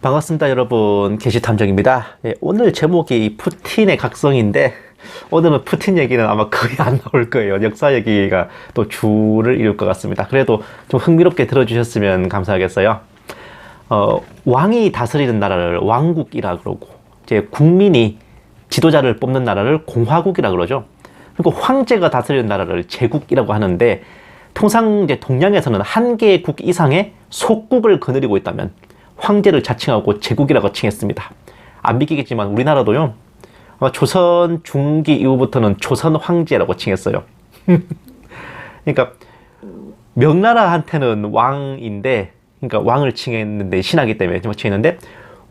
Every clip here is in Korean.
반갑습니다, 여러분. 게시탐정입니다. 오늘 제목이 푸틴의 각성인데 오늘은 푸틴 얘기는 아마 거의 안 나올 거예요. 역사 얘기가 또 주를 이룰 것 같습니다. 그래도 좀 흥미롭게 들어주셨으면 감사하겠어요. 왕이 다스리는 나라를 왕국이라 그러고, 이제 국민이 지도자를 뽑는 나라를 공화국이라 그러죠. 그리고 황제가 다스리는 나라를 제국이라고 하는데, 통상 이제 동양에서는 한 개의 국 이상의 속국을 거느리고 있다면 황제를 자칭하고 제국이라고 칭했습니다. 안 믿기겠지만 우리나라도요, 조선 중기 이후부터는 조선 황제라고 칭했어요. 그러니까 명나라한테는 왕인데, 그러니까 왕을 칭했는데, 신하기 때문에 칭했는데,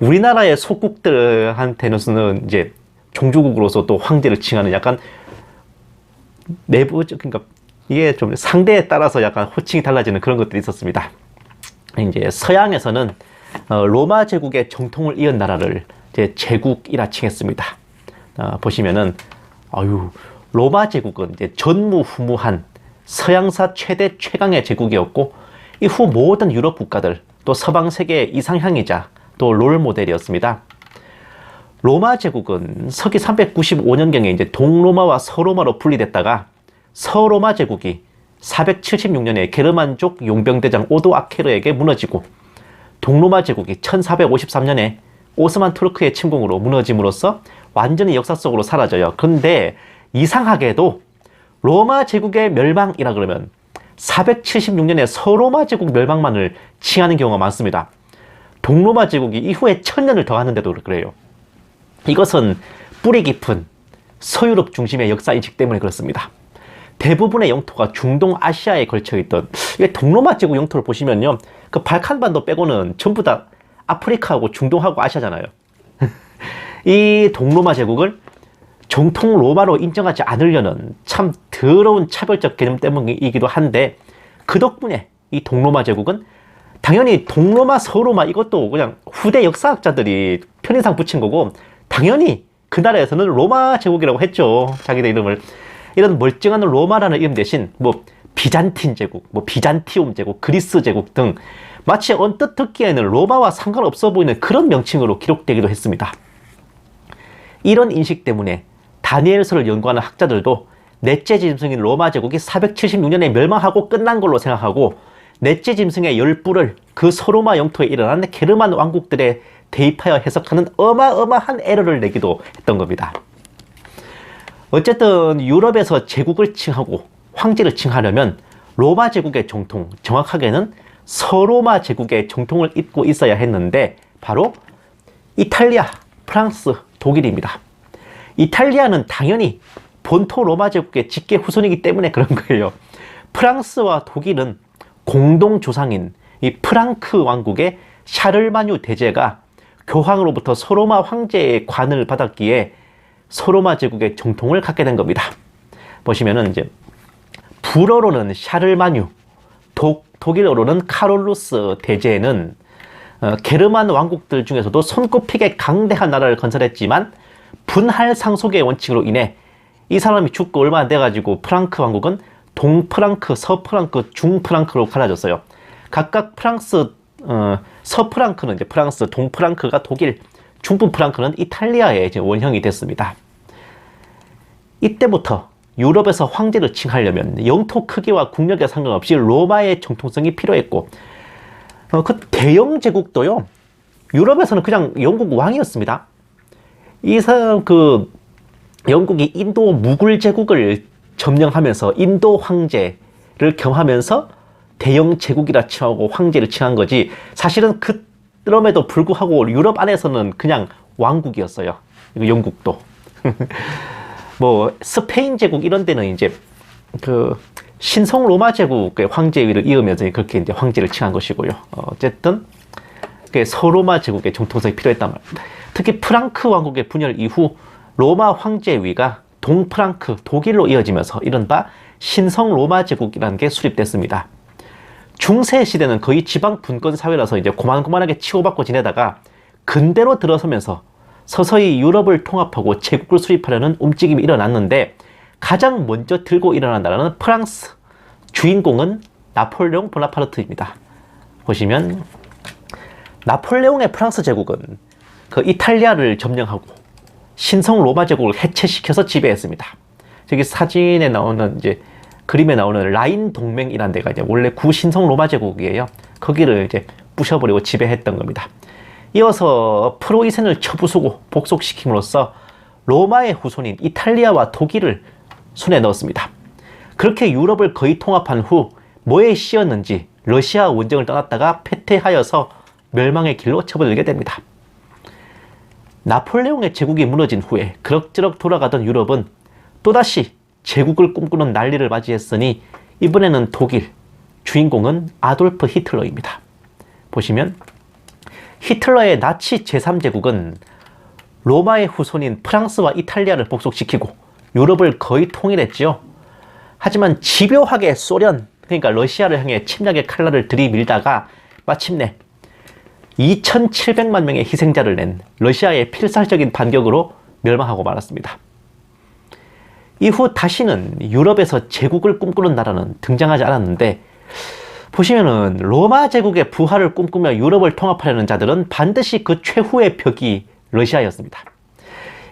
우리나라의 속국들한테는 이제 종주국으로서 또 황제를 칭하는 약간 내부적, 그러니까 이게 좀 상대에 따라서 약간 호칭이 달라지는 그런 것들이 있었습니다. 이제 서양에서는 로마 제국의 정통을 이은 나라를 이제 제국이라 칭했습니다. 보시면은 로마 제국은 이제 전무후무한 서양사 최대 최강의 제국이었고, 이후 모든 유럽 국가들 또 서방 세계의 이상향이자 또 롤 모델이었습니다. 로마 제국은 서기 395년경에 이제 동로마와 서로마로 분리됐다가 서로마 제국이 476년에 게르만족 용병대장 오도아케르에게 무너지고, 동로마 제국이 1453년에 오스만 투르크의 침공으로 무너짐으로써 완전히 역사 속으로 사라져요. 그런데 이상하게도 로마 제국의 멸망이라 그러면 476년에 서로마 제국 멸망만을 칭하는 경우가 많습니다. 동로마 제국이 이후에 1000년을 더 하는데도 그래요. 이것은 뿌리 깊은 서유럽 중심의 역사인식 때문에 그렇습니다. 대부분의 영토가 중동 아시아에 걸쳐있던, 동로마 제국 영토를 보시면요, 그 발칸반도 빼고는 전부 다 아프리카하고 중동하고 아시아잖아요. 이 동로마 제국을 정통 로마로 인정하지 않으려는 참 더러운 차별적 개념 때문이기도 한데, 그 덕분에 이 동로마 제국은 당연히 동로마, 서로마 이것도 그냥 후대 역사학자들이 편의상 붙인 거고, 당연히 그 나라에서는 로마 제국이라고 했죠. 자기들 이름을. 이런 멀쩡한 로마라는 이름 대신 비잔틴 제국, 비잔티움 제국, 그리스 제국 등 마치 언뜻 듣기에는 로마와 상관없어 보이는 그런 명칭으로 기록되기도 했습니다. 이런 인식 때문에 다니엘서를 연구하는 학자들도 넷째 짐승인 로마 제국이 476년에 멸망하고 끝난 걸로 생각하고, 넷째 짐승의 열부를 그 서로마 영토에 일어난 게르만 왕국들에 대입하여 해석하는 어마어마한 에러를 내기도 했던 겁니다. 어쨌든 유럽에서 제국을 칭하고 황제를 칭하려면 로마 제국의 정통, 정확하게는 서로마 제국의 정통을 잇고 있어야 했는데, 바로 이탈리아, 프랑스, 독일입니다. 이탈리아는 당연히 본토 로마 제국의 직계 후손이기 때문에 그런 거예요. 프랑스와 독일은 공동 조상인 이 프랑크 왕국의 샤를마뉴 대제가 교황으로부터 서로마 황제의 관을 받았기에 서로마 제국의 정통을 갖게 된 겁니다. 보시면은 이제 불어로는 샤를마뉴, 독일어로는 카롤루스 대제는 게르만 왕국들 중에서도 손꼽히게 강대한 나라를 건설했지만, 분할 상속의 원칙으로 인해 이 사람이 죽고 얼마 안 돼가지고 프랑크 왕국은 동프랑크, 서프랑크, 중프랑크로 갈라졌어요. 각각 프랑스, 서프랑크는 이제 프랑스, 동프랑크가 독일, 중부프랑크는 이탈리아의 이제 원형이 됐습니다. 이때부터 유럽에서 황제를 칭하려면 영토 크기와 국력에 상관없이 로마의 정통성이 필요했고, 그 대영 제국도요, 유럽에서는 그냥 영국 왕이었습니다. 이 사람 영국이 인도 무굴 제국을 점령하면서 인도 황제를 겸하면서 대영 제국이라 칭하고 황제를 칭한 거지, 사실은 그럼에도 불구하고 유럽 안에서는 그냥 왕국이었어요. 영국도. 스페인 제국 이런 데는 이제 신성 로마 제국의 황제위를 이으면서 그렇게 이제 황제를 칭한 것이고요. 어쨌든 서로마 제국의 정통성이 필요했단 말입니다. 특히 프랑크 왕국의 분열 이후 로마 황제위가 동프랑크, 독일로 이어지면서 이른바 신성 로마 제국이라는 게 수립됐습니다. 중세 시대는 거의 지방 분권 사회라서 이제 고만고만하게 치고받고 지내다가 근대로 들어서면서 서서히 유럽을 통합하고 제국을 수립하려는 움직임이 일어났는데, 가장 먼저 들고 일어난 나라는 프랑스, 주인공은 나폴레옹 보나파르트입니다. 보시면 나폴레옹의 프랑스 제국은 그 이탈리아를 점령하고 신성 로마 제국을 해체시켜서 지배했습니다. 저기 사진에 나오는 이제 그림에 나오는 라인 동맹이라는 데가 이제 원래 구신성 로마 제국이에요. 거기를 이제 부셔버리고 지배했던 겁니다. 이어서 프로이센을 쳐부수고 복속시킴으로써 로마의 후손인 이탈리아와 독일을 손에 넣었습니다. 그렇게 유럽을 거의 통합한 후 뭐에 씌었는지 러시아 원정을 떠났다가 패퇴하여서 멸망의 길로 접어들게 됩니다. 나폴레옹의 제국이 무너진 후에 그럭저럭 돌아가던 유럽은 또다시 제국을 꿈꾸는 난리를 맞이했으니 이번에는 독일, 주인공은 아돌프 히틀러입니다. 보시면 히틀러의 나치 제3제국은 로마의 후손인 프랑스와 이탈리아를 복속시키고 유럽을 거의 통일했지요. 하지만 집요하게 소련, 그러니까 러시아를 향해 침략의 칼날을 들이밀다가 마침내 2,700만 명의 희생자를 낸 러시아의 필살적인 반격으로 멸망하고 말았습니다. 이후 다시는 유럽에서 제국을 꿈꾸는 나라는 등장하지 않았는데, 보시면은 로마 제국의 부활을 꿈꾸며 유럽을 통합하려는 자들은 반드시 그 최후의 벽이 러시아였습니다.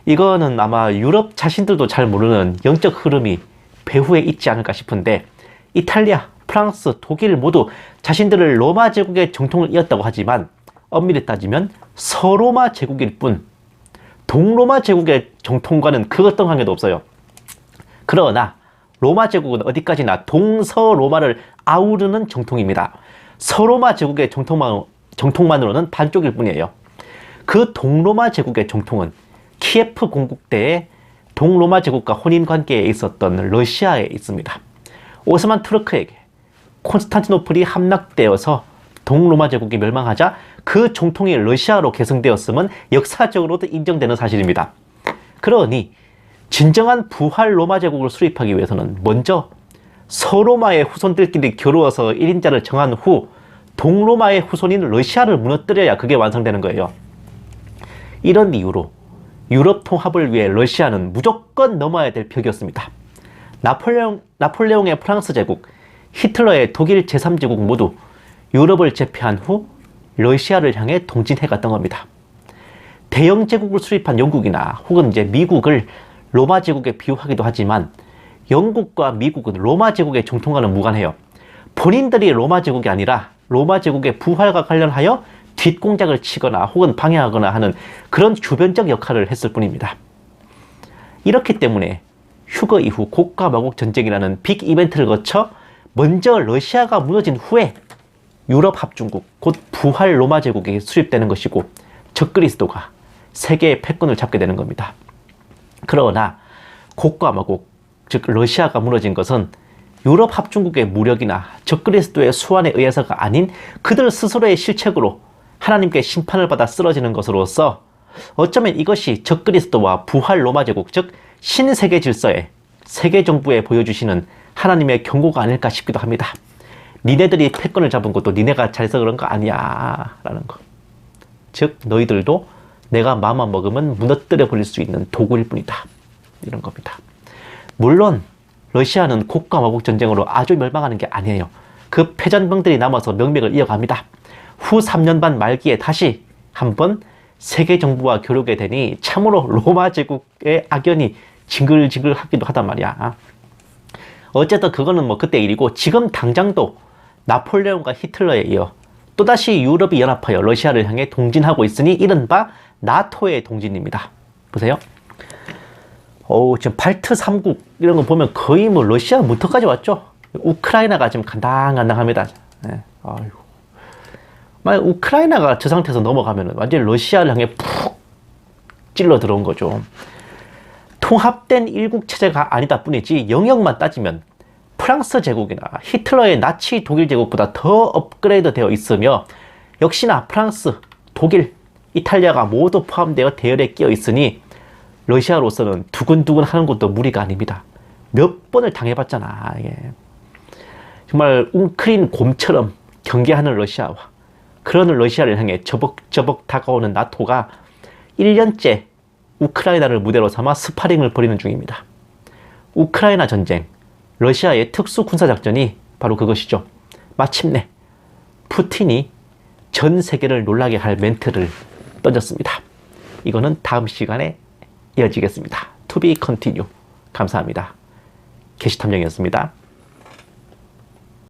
이거는 아마 유럽 자신들도 잘 모르는 영적 흐름이 배후에 있지 않을까 싶은데, 이탈리아, 프랑스, 독일 모두 자신들을 로마 제국의 정통을 이었다고 하지만 엄밀히 따지면 서로마 제국일 뿐 동로마 제국의 정통과는 그 어떤 관계도 없어요. 그러나 로마 제국은 어디까지나 동서로마를 아우르는 정통입니다. 서로마 제국의 정통만으로는 반쪽일 뿐이에요. 그 동로마 제국의 정통은 키예프 공국 때에 동로마 제국과 혼인관계에 있었던 러시아에 있습니다. 오스만 투르크에게 콘스탄티노플이 함락되어서 동로마 제국이 멸망하자 그 정통이 러시아로 계승되었음은 역사적으로도 인정되는 사실입니다. 그러니 진정한 부활 로마 제국을 수립하기 위해서는 먼저 서로마의 후손들끼리 겨루어서 1인자를 정한 후 동로마의 후손인 러시아를 무너뜨려야 그게 완성되는 거예요. 이런 이유로 유럽 통합을 위해 러시아는 무조건 넘어야 될 벽이었습니다. 나폴레옹의 프랑스 제국, 히틀러의 독일 제3제국 모두 유럽을 제패한 후 러시아를 향해 동진해 갔던 겁니다. 대영 제국을 수립한 영국이나 혹은 이제 미국을 로마 제국에 비유하기도 하지만 영국과 미국은 로마 제국의 정통과는 무관해요. 본인들이 로마 제국이 아니라 로마 제국의 부활과 관련하여 뒷공작을 치거나 혹은 방해하거나 하는 그런 주변적 역할을 했을 뿐입니다. 이렇기 때문에 휴거 이후 곡과 마곡 전쟁이라는 빅 이벤트를 거쳐 먼저 러시아가 무너진 후에 유럽 합중국, 곧 부활 로마 제국이 수립되는 것이고 적그리스도가 세계의 패권을 잡게 되는 겁니다. 그러나 곡과 마곡, 즉 러시아가 무너진 것은 유럽 합중국의 무력이나 적그리스도의 수완에 의해서가 아닌 그들 스스로의 실책으로 하나님께 심판을 받아 쓰러지는 것으로서 어쩌면 이것이 적그리스도와 부활 로마 제국, 즉 신세계 질서에 세계 정부에 보여주시는 하나님의 경고가 아닐까 싶기도 합니다. 니네들이 패권을 잡은 것도 니네가 잘해서 그런 거 아니야 라는 거. 즉 너희들도 내가 마음만 먹으면 무너뜨려 버릴 수 있는 도구일 뿐이다, 이런 겁니다. 물론 러시아는 곡과 마곡 전쟁으로 아주 멸망하는 게 아니에요. 그 패전병들이 남아서 명맥을 이어갑니다. 후 3년 반 말기에 다시 한번 세계 정부와 겨루게 되니 참으로 로마 제국의 악연이 징글징글 하기도 하단 말이야. 어쨌든 그거는 뭐 그때 일이고, 지금 당장도 나폴레옹과 히틀러에 이어 또다시 유럽이 연합하여 러시아를 향해 동진하고 있으니 이른바 나토의 동진입니다. 보세요. 지금 발트 3국 이런 거 보면 거의 뭐 러시아 문턱까지 왔죠. 우크라이나가 지금 간당간당합니다. 네. 아이고. 만약 우크라이나가 저 상태에서 넘어가면 완전히 러시아를 향해 푹 찔러 들어온 거죠. 통합된 일국 체제가 아니다 뿐이지 영역만 따지면 프랑스 제국이나 히틀러의 나치 독일 제국보다 더 업그레이드 되어 있으며, 역시나 프랑스, 독일, 이탈리아가 모두 포함되어 대열에 끼어 있으니 러시아로서는 두근두근 하는 것도 무리가 아닙니다. 몇 번을 당해봤잖아. 예. 정말 웅크린 곰처럼 경계하는 러시아와 그런 러시아를 향해 저벅저벅 다가오는 나토가 1년째 우크라이나를 무대로 삼아 스파링을 벌이는 중입니다. 우크라이나 전쟁, 러시아의 특수 군사작전이 바로 그것이죠. 마침내 푸틴이 전 세계를 놀라게 할 멘트를 던졌습니다. 이거는 다음 시간에 이어지겠습니다. To be continue. 감사합니다. 게시탐정이었습니다.